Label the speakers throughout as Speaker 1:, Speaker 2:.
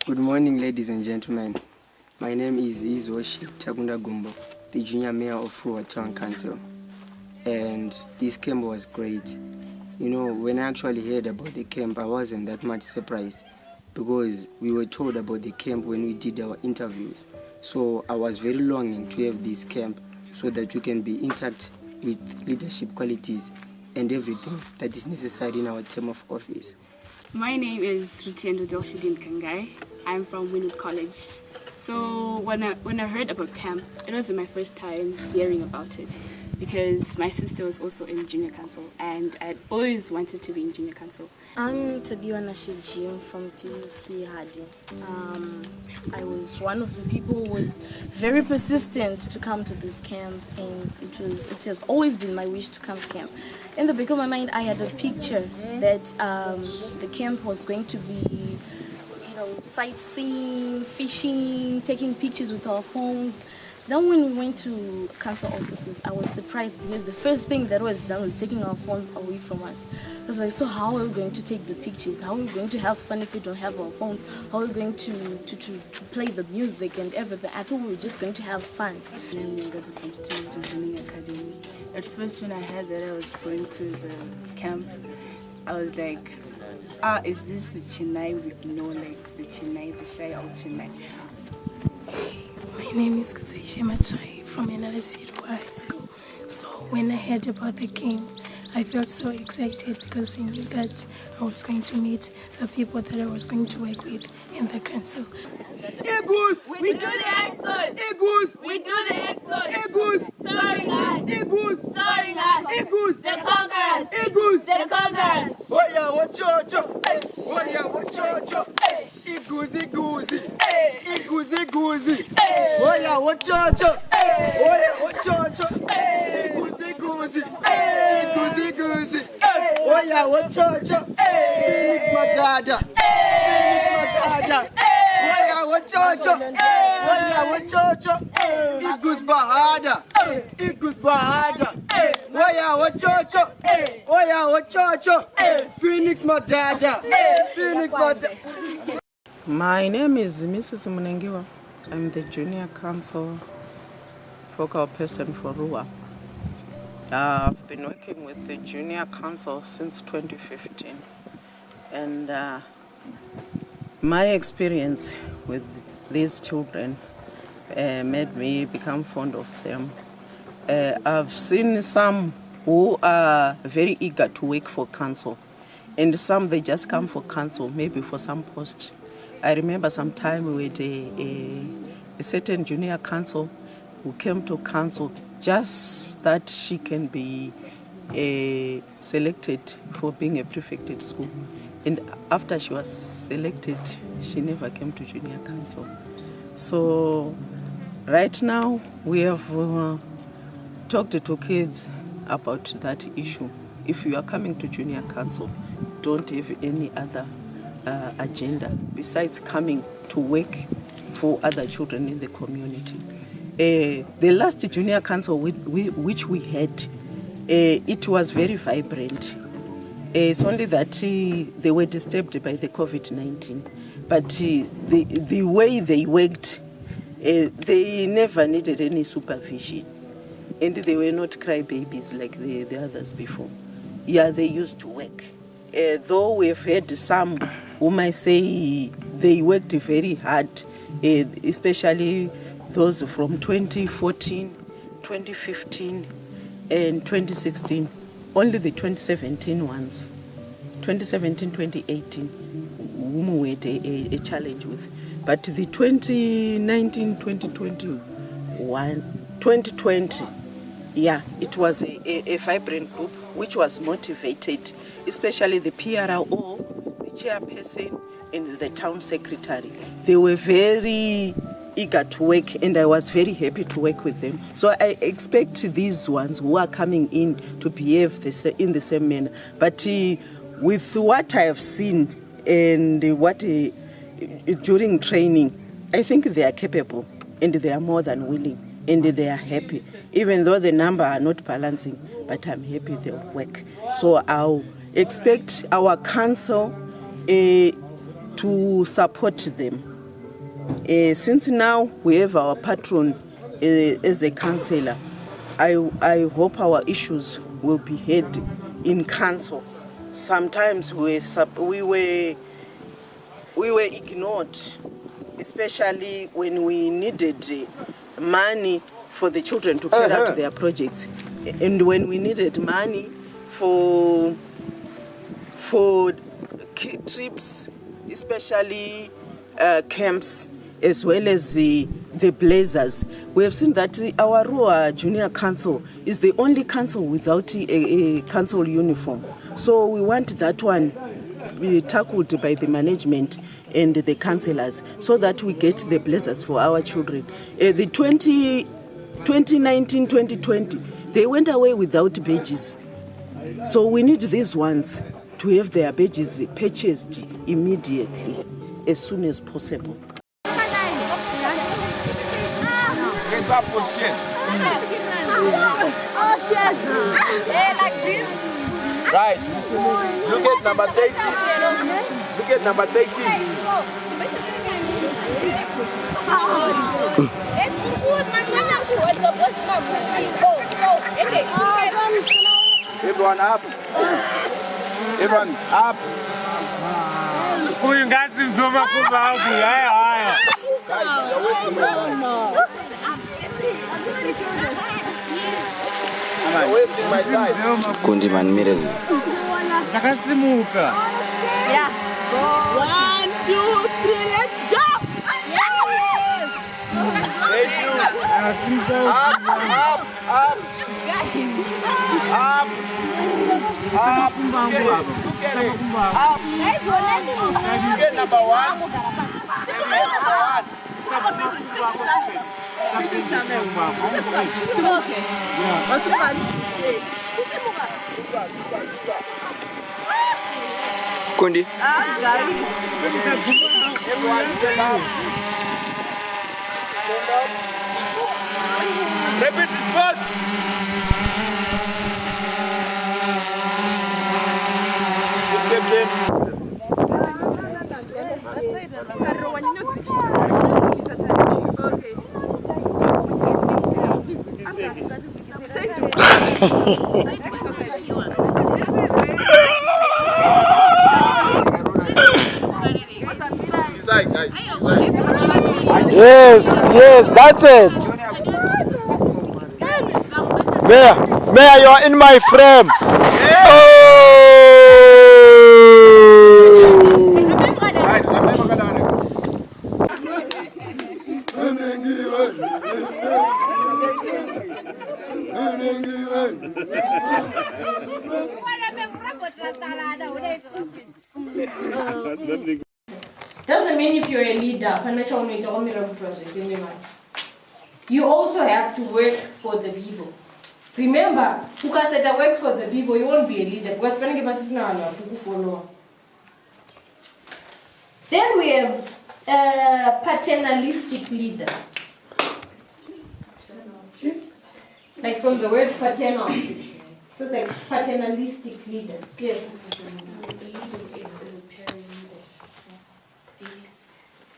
Speaker 1: Good morning, ladies and gentlemen. My name is Izoshi Takunda Gumbo, the Junior Mayor of Ruwa Town Council. And this camp was great. You know, when I actually heard about the camp, I wasn't that much surprised because we were told about the camp when we did our interviews. So I was very longing to have this camp so that we can be intact with leadership qualities and everything that is necessary in our term of office.
Speaker 2: My name is Rutiendo Doshidin Kangai. I'm from Winwood College. So when I heard about camp, it wasn't my first time hearing about it because my sister was also in junior council and I'd always wanted to be in junior council.
Speaker 3: I'm Tadiwana Shijim from TUC Hadi. I was one of the people who was very persistent to come to this camp, and it has always been my wish to come to camp. In the back of my mind, I had a picture that the camp was going to be, sightseeing, fishing, taking pictures with our phones. Then when we went to council offices, I was surprised because the first thing that was done was taking our phones away from us. I was like, so how are we going to take the pictures? How are we going to have fun if we don't have our phones? How are we going to play the music and everything? I thought we were just going to have fun.
Speaker 4: And I got from Students Learning Academy. At first when I heard that I was going to the camp, I was like, is this the Chennai we know, like the Chennai, the Shai of Chennai?
Speaker 5: My name is Kuzaisha Machai from NRC Ruwa High School. So when I heard about the camp, I felt so excited because I knew that I was going to meet the people that I was going to work with in the council.
Speaker 6: Eagles!
Speaker 7: We do the exploits!
Speaker 6: Eagles!
Speaker 7: We do the exploits!
Speaker 6: Eagles!
Speaker 7: Soaring high!
Speaker 6: Eagles!
Speaker 7: Soaring high!
Speaker 6: Eagles!
Speaker 7: The conquerors!
Speaker 6: Eagles!
Speaker 7: The conquerors!
Speaker 6: Oya wachocho! Oya wachocho! Eagles! Eagles! Eagles! Eagles! Oya wachocho! Oya wachocho! Eagles! Eagles! Eagles! Eagles! Oya wachocho! Phoenix Matata! Phoenix Matata! Oya wachocho! Oya wachocho! Eagles Bahada! Eagles Bahada! Oya wachocho! Oya wachocho! Phoenix Matata! Phoenix Matata!
Speaker 8: My name is Mrs. Munengiwa. I'm the junior council focal person for Ruwa. I've been working with the junior council since 2015, and my experience with these children made me become fond of them. I've seen some who are very eager to work for council, and some they just come for council, maybe for some post. I remember some time we had a certain junior council who came to council just that she can be selected for being a prefect at school. And after she was selected, she never came to junior council. So right now we have talked to kids about that issue. If you are coming to junior council, don't have any other agenda besides coming to work for other children in the community. The last junior council which we had, it was very vibrant. It's only that they were disturbed by the COVID-19. But the way they worked, they never needed any supervision. And they were not crybabies like the others before. Yeah, they used to work. Though we've had some whom I say they worked very hard, especially those from 2014, 2015, and 2016. Only the 2017 ones, 2017, 2018, whom we had a challenge with. But the 2019, 2021, 2020, yeah, it was a vibrant group which was motivated, especially the PRO, the chairperson, and the town secretary. They were very eager to work, and I was very happy to work with them. So I expect these ones who are coming in to behave in the same manner. But with what I have seen and what during training, I think they are capable and they are more than willing and they are happy. Even though the number are not balancing, but I'm happy they work. So I'll expect our council to support them. Since now we have our patron as a councillor, I hope our issues will be heard in council. Sometimes we were ignored, especially when we needed money for the children to carry out their projects, and when we needed money for trips, especially camps, as well as the blazers. We have seen that our Ruwa Junior Council is the only council without a council uniform. So we want that one tackled by the management and the councillors so that we get the blazers for our children. The 2019-2020, they went away without badges. So we need these ones to have their badges purchased immediately, as soon as possible.
Speaker 6: Up position.
Speaker 7: Oh shit! Yeah, like this.
Speaker 6: Right. Look at number 30. Look at number 30. Everyone up. Everyone up.
Speaker 9: Huyu ngazi mzoma kumba hapo. Haya.
Speaker 6: Guys, you're wasting my time. You're wasting my time.
Speaker 10: Kundi man mirror.
Speaker 9: Nakasimuka.
Speaker 7: Yeah. 1, 2, 3, let's go!
Speaker 6: Thank you. Up. Get it. Up. Get number 1.
Speaker 10: Kundi.
Speaker 6: Everyone stand up. Repeat this first.
Speaker 11: Yes, that's it. Mayor, you are in my frame.
Speaker 3: Doesn't mean if you're a leader, you also have to work for the people. Remember, ukaseta work for the people, you won't be a leader. Because then we have a paternalistic leader. Like from the word paternal. So it's like paternalistic leader. Yes.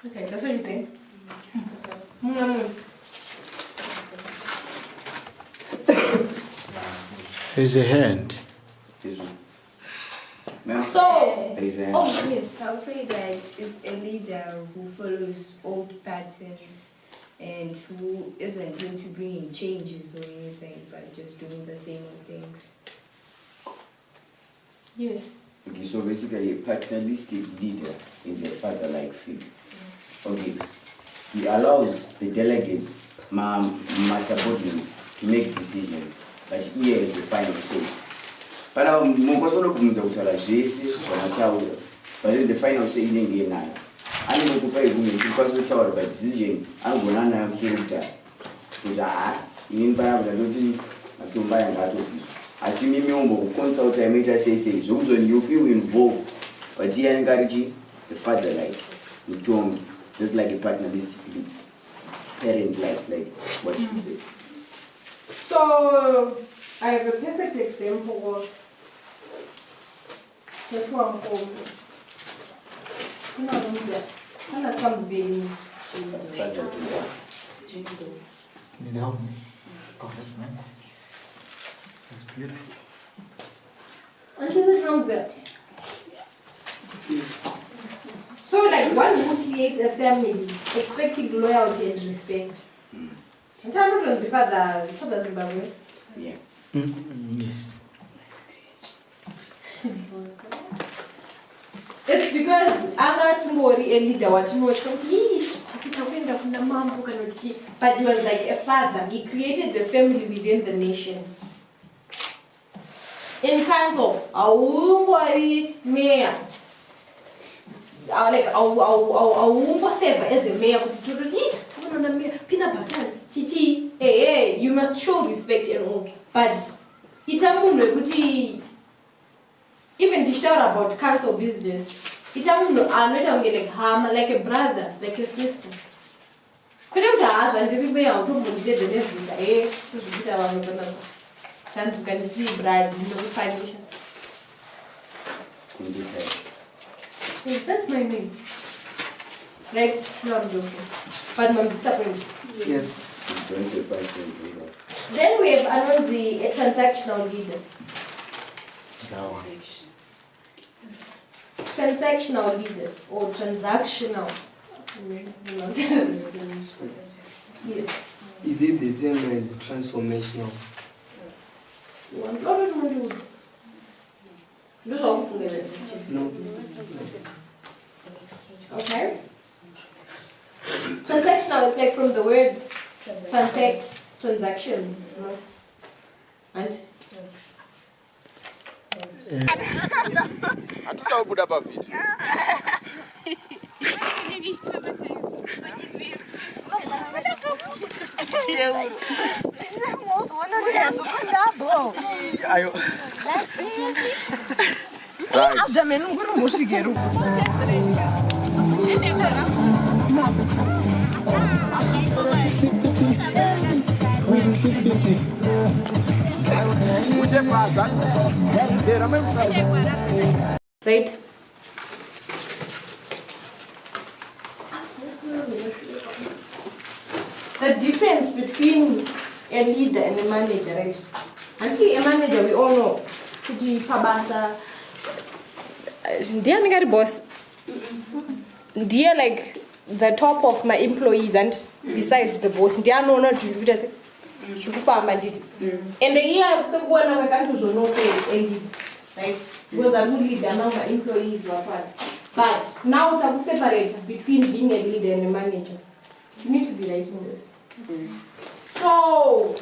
Speaker 3: Okay, that's what you think.
Speaker 10: Raise a hand.
Speaker 3: So, oh yes.
Speaker 12: I'll say that it's a leader who follows old patterns and who isn't into bringing changes or anything, but just doing the same old things.
Speaker 3: Yes.
Speaker 10: Okay, so basically a paternalistic leader is a father-like figure. Okay, he allows the delegates, my subordinates, to make decisions, but here is the final say. But then the final say in the night. I don't know to pay women because we talk about decision. I'm going to have to in Parabla, to buy an article. As you remember, consult a major says, you feel involved, but the encourage the father like, you told me, just like a paternalistic parent like what she said.
Speaker 12: So, I have a perfect example of the one home. Can
Speaker 13: you help me? Oh, that's nice. That's beautiful.
Speaker 12: And this comes that. So, like one who creates a family, expecting loyalty and respect. The father Zimbabwe.
Speaker 10: Yeah.
Speaker 13: Yes.
Speaker 12: It's because I'm not somebody a leader watching what but he was like a father. He created a family within the nation. In council, a mayor. Like I serve as the mayor. Peanut butter. Chichi, hey, you must show respect and all. But even to shout about council business, I'm not like harm, like a brother, like a sister. Couldn't ask and didn't be out of the next chance you can see bride, financial. That's my name. Right? No, I'm joking. But I'm disappointed.
Speaker 1: Yes.
Speaker 12: Then we have a transactional leader. Transactional leader or transactional. Yes.
Speaker 1: Is it the same as transformational? No.
Speaker 12: Okay. Transactional is like from the word transact, transactions. No? And? Right. The difference between a leader and a manager, right? Until a manager, we all know, dear boss, dear like the top of my employees and besides the boss, dear no not to do that. And the year I'm still going to go to right? Because I'm leader among my employees were fat. But now to separate between being a leader and a manager. You need to be writing this. So,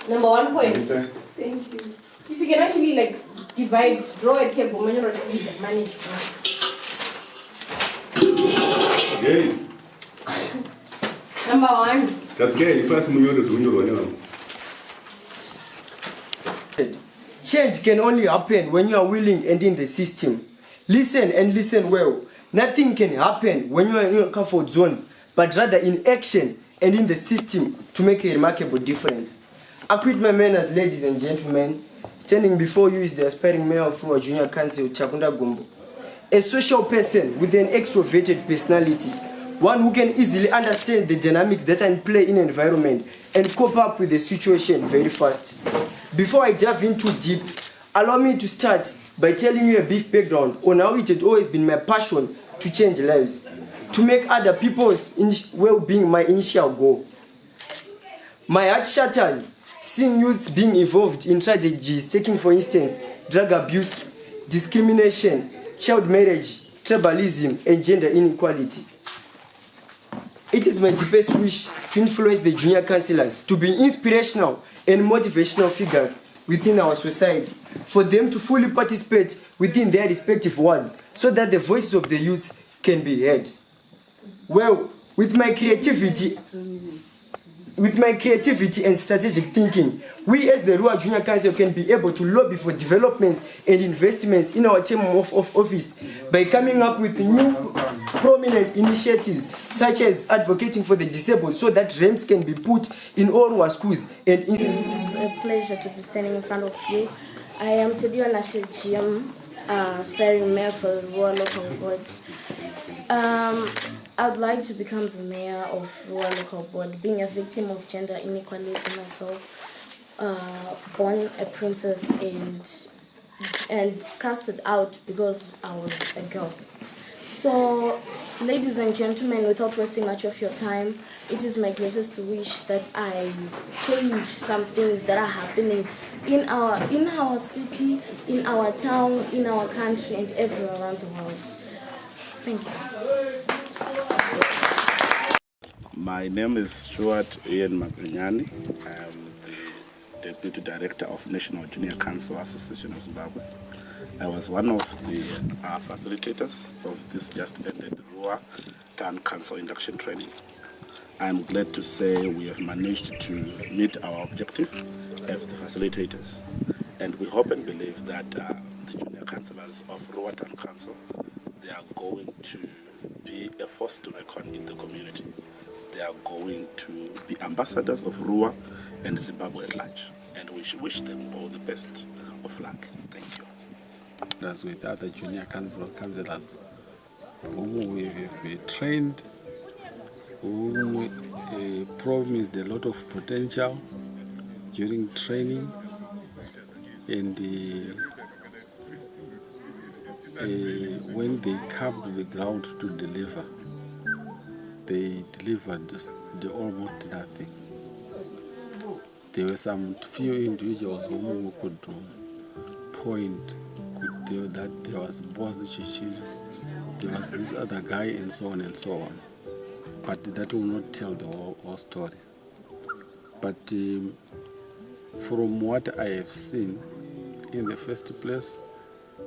Speaker 12: number 1 point. Thank you. If you can actually like divide, draw a table, leader, manager.
Speaker 14: Okay.
Speaker 12: Number 1.
Speaker 14: That's gay.
Speaker 1: Change can only happen when you are willing and in the system. Listen and listen well. Nothing can happen when you are in your comfort zones, but rather in action and in the system to make a remarkable difference. I quit my manners, ladies and gentlemen. Standing before you is the aspiring mayor of Ruwa Junior Council, Chakunda Gumbo. A social person with an extroverted personality. One who can easily understand the dynamics that are in play in an environment and cope up with the situation very fast. Before I dive in too deep, allow me to start by telling you a brief background on how it has always been my passion to change lives, to make other people's well-being my initial goal. My heart shatters seeing youth being involved in tragedies, taking for instance drug abuse, discrimination, child marriage, tribalism, and gender inequality. It is my deepest wish to influence the junior councillors to be inspirational and motivational figures within our society, for them to fully participate within their respective wards so that the voices of the youth can be heard. Well, with my creativity With my creativity and strategic thinking, we as the Ruwa Junior Council can be able to lobby for developments and investments in our term of office by coming up with new prominent initiatives such as advocating for the disabled so that ramps can be put in all Ruwa schools. And
Speaker 3: it's a pleasure to be standing in front of you. I am Tediwa Nashijim, aspiring mayor for the Ruwa local board. I'd like to become the mayor of Ruwa local board, being a victim of gender inequality myself, born a princess and casted out because I was a girl. So, ladies and gentlemen, without wasting much of your time, it is my greatest wish that I change some things that are happening in our city, in our town, in our country, and everywhere around the world. Thank you.
Speaker 15: My name is Stuart Ian Magrignani. I am the Deputy Director of National Junior Council Association of Zimbabwe. I was one of the facilitators of this just ended Ruwa Town Council induction training. I am glad to say we have managed to meet our objective as the facilitators, and we hope and believe that the junior councillors of Ruwa Town Council, they are going to be a force to reckon in the community. They are going to be ambassadors of Ruwa and Zimbabwe at large, and we should wish them all the best of luck. Thank you.
Speaker 16: As with other junior councillors whom we have trained, whom we promised a lot of potential during training, and when they come to the ground to deliver, they delivered almost nothing. There were some few individuals whom we could point, could tell that there was Boaz Chichiri, there was this other guy, and so on and so on. But that will not tell the whole story. But from what I have seen, in the first place,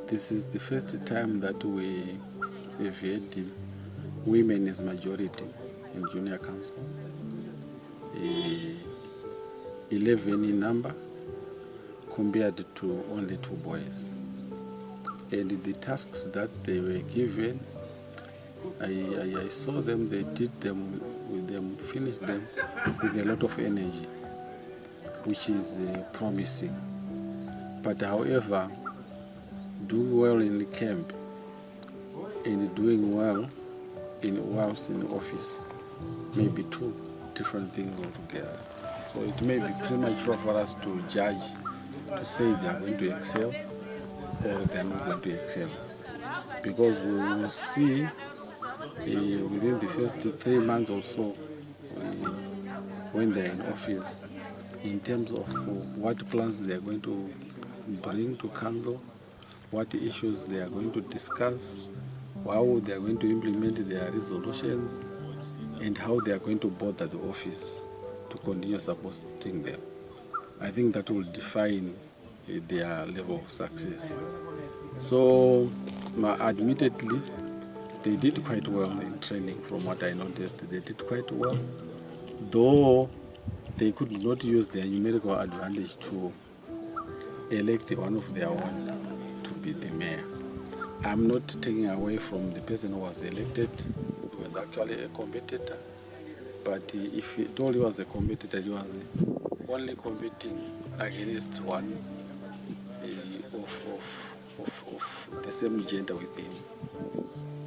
Speaker 16: this is the first time that we have had women as majority in junior council. 11 in number compared to only 2 boys. And the tasks that they were given, I saw them, they did them, finished them with a lot of energy, which is promising. But however, doing well in the camp and doing well whilst in the office may be 2 different things altogether. So it may be premature for us to judge, to say they are going to excel or they are not going to excel. Because we will see within the first 3 months or so, when they are in office, in terms of what plans they are going to bring to council, what issues they are going to discuss, how they are going to implement their resolutions, and how they are going to bother the office to continue supporting them. I think that will define their level of success. So, admittedly, they did quite well in training. From what I noticed, they did quite well, though they could not use their numerical advantage to elect one of their own to be the mayor. I'm not taking away from the person who was elected. He was actually a competitor. But if he told he was a competitor, he was only competing against one of the same gender with him.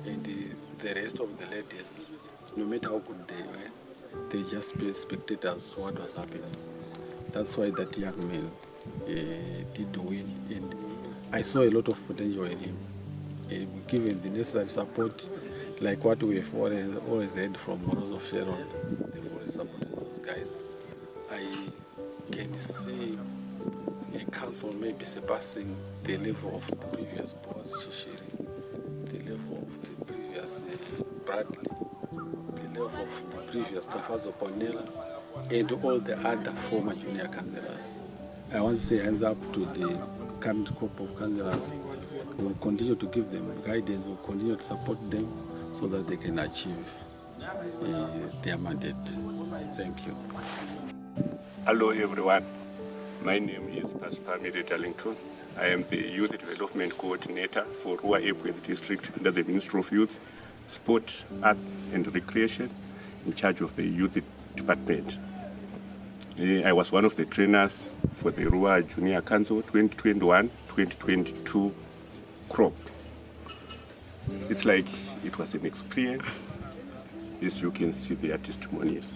Speaker 16: And the rest of the ladies, no matter how good they were, they just be spectators to what was happening. That's why that young man did win. And I saw a lot of potential in him. Given the necessary support, like what we have always heard from Rose of Sharon, they've always supported those guys. I can see a council maybe surpassing the level of the previous Boaz Chichiri, the level of the previous Bradley, the level of the previous Tafazo Ponela, and all the other former junior councillors. I want to say hands up to the current group of councillors. We will continue to give them guidance, we will continue to support them so that they can achieve their mandate. Thank you.
Speaker 17: Hello everyone, my name is Pastor Mary Darlington. I am the Youth Development Coordinator for Ruwa Epweth District under the Ministry of Youth, Sport, Arts and Recreation, in charge of the Youth Department. I was one of the trainers for the Ruwa Junior Council 2021-2022 crop. It's like it was an experience, as you can see their testimonies.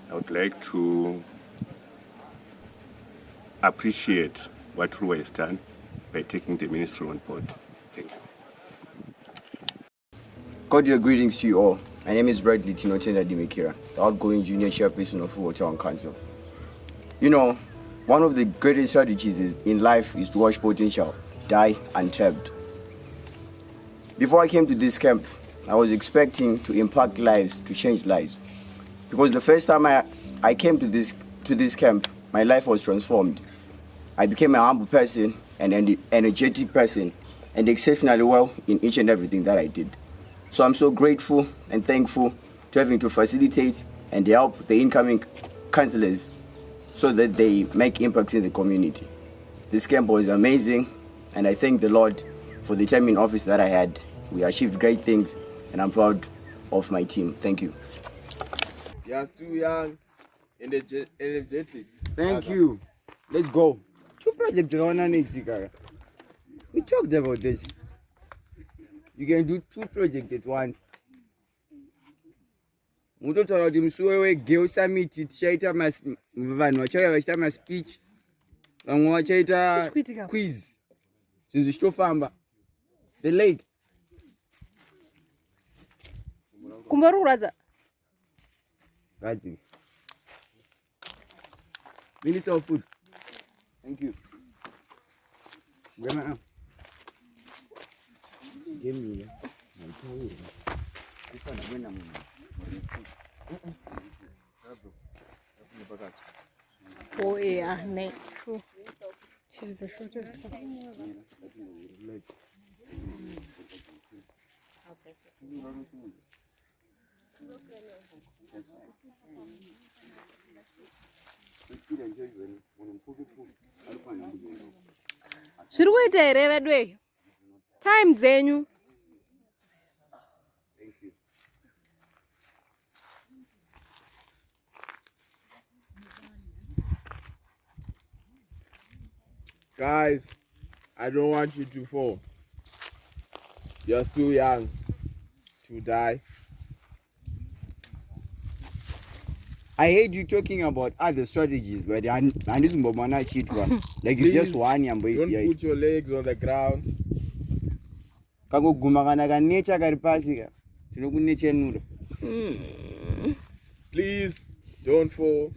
Speaker 17: I would like to appreciate what Ruwa has done by taking the ministry on board. Thank you.
Speaker 18: Cordial greetings to you all. My name is Bradley Tinotenda Dimikira, the outgoing junior chairperson of Ruwa Town Council. You know, one of the greatest strategies in life is to watch potential die untapped. Before I came to this camp, I was expecting to impact lives, to change lives. Because the first time I came to this camp, my life was transformed. I became a humble person and an energetic person and exceptionally well in each and everything that I did. So I'm so grateful and thankful to having to facilitate and help the incoming councillors so that they make impact in the community. This camp was amazing and I thank the Lord for the time in office that I had. We achieved great things and I'm proud of my team. Thank you.
Speaker 19: You're too young, energetic.
Speaker 18: Thank you. Let's go. Two projects on an Ejigara. We talked about this. You can do two projects at once. Mutotaura kuti musi wegirl summit tichaita vanhu vachauya vachiita maspeech, vamwe vachaita quiz, zvinhu zvichitofamba. The lake.
Speaker 12: Kumba kuradza.
Speaker 18: Radzi. Minister of Food. Thank you. Grandma. Give me.
Speaker 12: Oh yeah, mate. She's the shortest one. Zviri kuita here vedwe? Time dzenyu.
Speaker 19: Guys, I don't want you to fall. You're still young to die.
Speaker 18: I heard you talking about other strategies, but like it's just one.
Speaker 19: Don't put your legs on the ground. Please don't fall.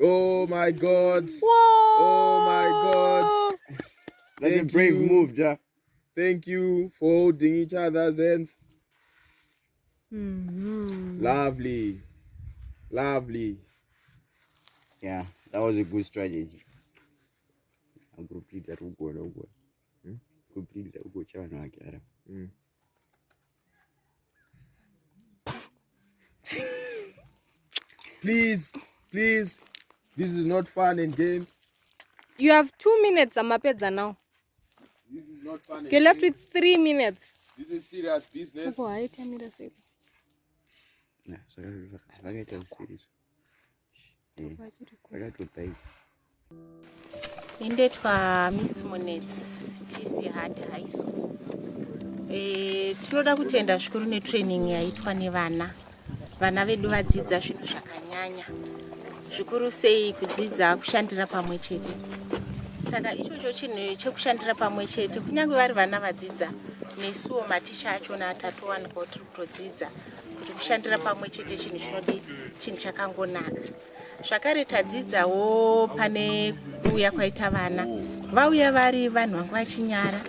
Speaker 19: Oh my God!
Speaker 12: Whoa!
Speaker 19: Oh my God!
Speaker 18: That's a brave move, ja.
Speaker 19: Thank you for holding each other's hands. Lovely, lovely.
Speaker 18: Yeah, that was a good strategy. I'm complete that. Complete that.
Speaker 19: Please, please, this is not fun and games.
Speaker 12: You have 2 minutes, Amapedza now.
Speaker 19: This is not fun.
Speaker 12: You're left with 3 minutes.
Speaker 19: This is serious business.
Speaker 20: Indetwa Miss Monets TC Hard High School. Tinoda kutenda zvikuru netraining yaitwa nevana. Vana vedu vadzidza zvinhu zvakanyanya. Zvikuru sei kudzidza kushandira pamwe chete. Saka ichocho chinhu chekushandira pamwe chete kunyange vari vana vadzidza nesuwo maticha achona tatowana kuti kutodzidza kuti kushandira pamwe chete chinhu chinodi chinhu chakangonaka. Zvakare tadzidzawo pane kuuya kwaita vana. Vauya vari vanhu vanga vachinyara,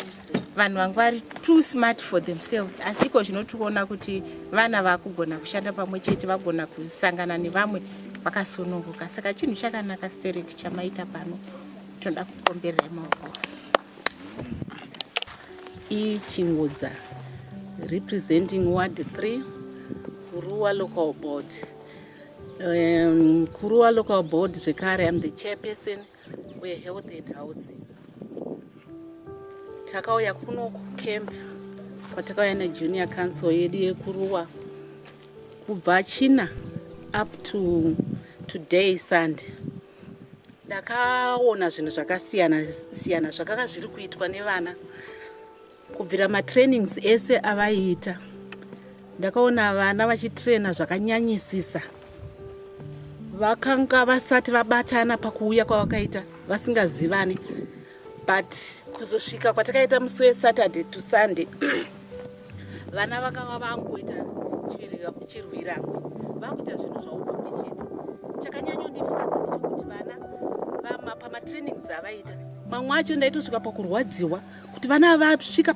Speaker 20: vanhu vanga vari too smart for themselves, asi iko zvinotiona kuti vana vakugona kushanda pamwe chete, vagona kusangana nevamwe vakasununguka. Saka chinhu chakanaka Sterek chamaita pano, toda kukomberera maoko.
Speaker 21: Chingodza, representing Ward 3, Ruwa Local Board. Ruwa Local Board, zvekare, I'm the chairperson weHealth and Housing. Takauya kuno kucamp kwatakauya neJunior Council yedu yekuruwa kubva China up to today Sunday. Ndakaona zvinhu zvakasiyana siyana zvakanga zviri kuitwa nevana kubvira matrainings ese avaiita. Ndakaona vana vachitraina zvakanyanyisisa. Vakanga vasati vabatana pakuuya kwavakaita vasingazivani, but kuzosvika kwatakaita musi weSaturday to Sunday vana vakava vangoita chirwiramwe, vakuita zvinhu zvavo pamwe chete. Chakanyanyondifadza ndechekuti vana pamatrainings avaita mamwe acho ndaitosvika pakurwadziwa kuti vana vasvika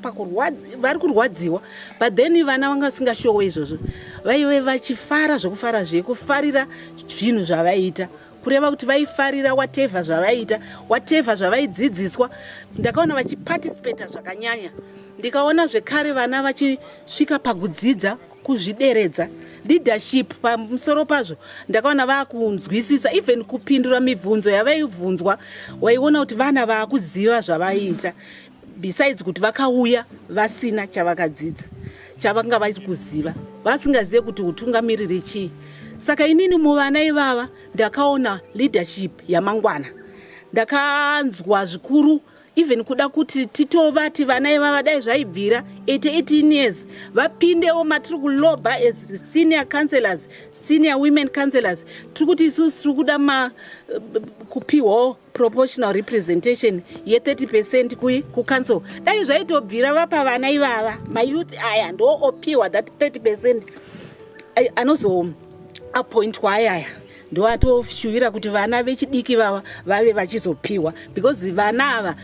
Speaker 21: vari kurwadziwa, but then vana vanga vasingashowe izvozvo, vaive vachifara zvokufara zvekufarira zvinhu zvavaita, kureva kuti vaifarira whatever zvavaita, whatever zvavaidzidziswa. Ndakaona vachiparticipate zvakanyanya. Ndikaona zvekare vana vachisvika pakudzidza kuzvideredza, leadership pamusoro pazvo. Ndakaona vakunzwisisa, even kupindura mibvunzo yavaibvunzwa, waiona kuti vana vakuziva zvavaiita, besides kuti vakauya vasina chavakadzidza, chavanga vachikuziva, vasingazive kuti utungamiriri chii. Saka inini muvana ivava ndakaona leadership yamangwana. Ndakanzwa zvikuru, even kuda kuti titovati vana ivava dai zvaibvira 18 years vapindewo matiri kuloba as senior councillors, senior women councillors. Tiri kuti isusu tiri kuda kupiwawo proportional representation ye30% kucouncil. Dai zvaitobvira vapa vana ivava mayouth aya ndo opiwa that 30% anozo appointwa ayaya, ndo atoshuvira kuti vana vechidiki vava vave vachizopiwa, because vana ava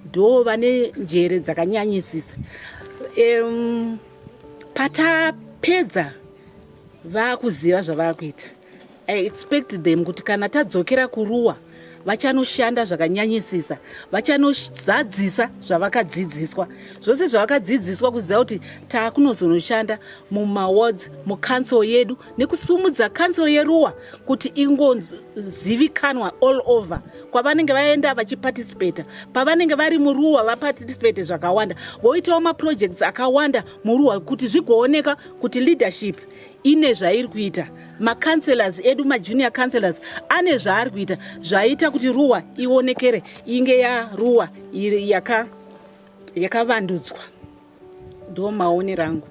Speaker 21: ndo vane njere dzakanyanyisisa. Patapedza vakuziva zvavakuita. I expect them kuti kana tadzokera kuruwa vachanoshanda zvakanyanyisisa, vachanozadzisa zvavakadzidziswa, zvose zvavakadzidziswa, kuziva kuti taakunozonoshanda mumawards, mucouncil yedu, nekusumudza council yeruwa kuti ingozivikanwa all over. Kwavanenge vaenda vachiparticipate, pavanenge vari muruwa vaparticipate zvakawanda, voitawo maprojects akawanda muruwa kuti zvigooneka kuti leadership ine zvairi kuita. Macounselors edu, majunior counselors, ane zvaari kuita zvaita kuti ruwa ionekere inge yaruwa yakavandudzwa. Ndo maonero angu.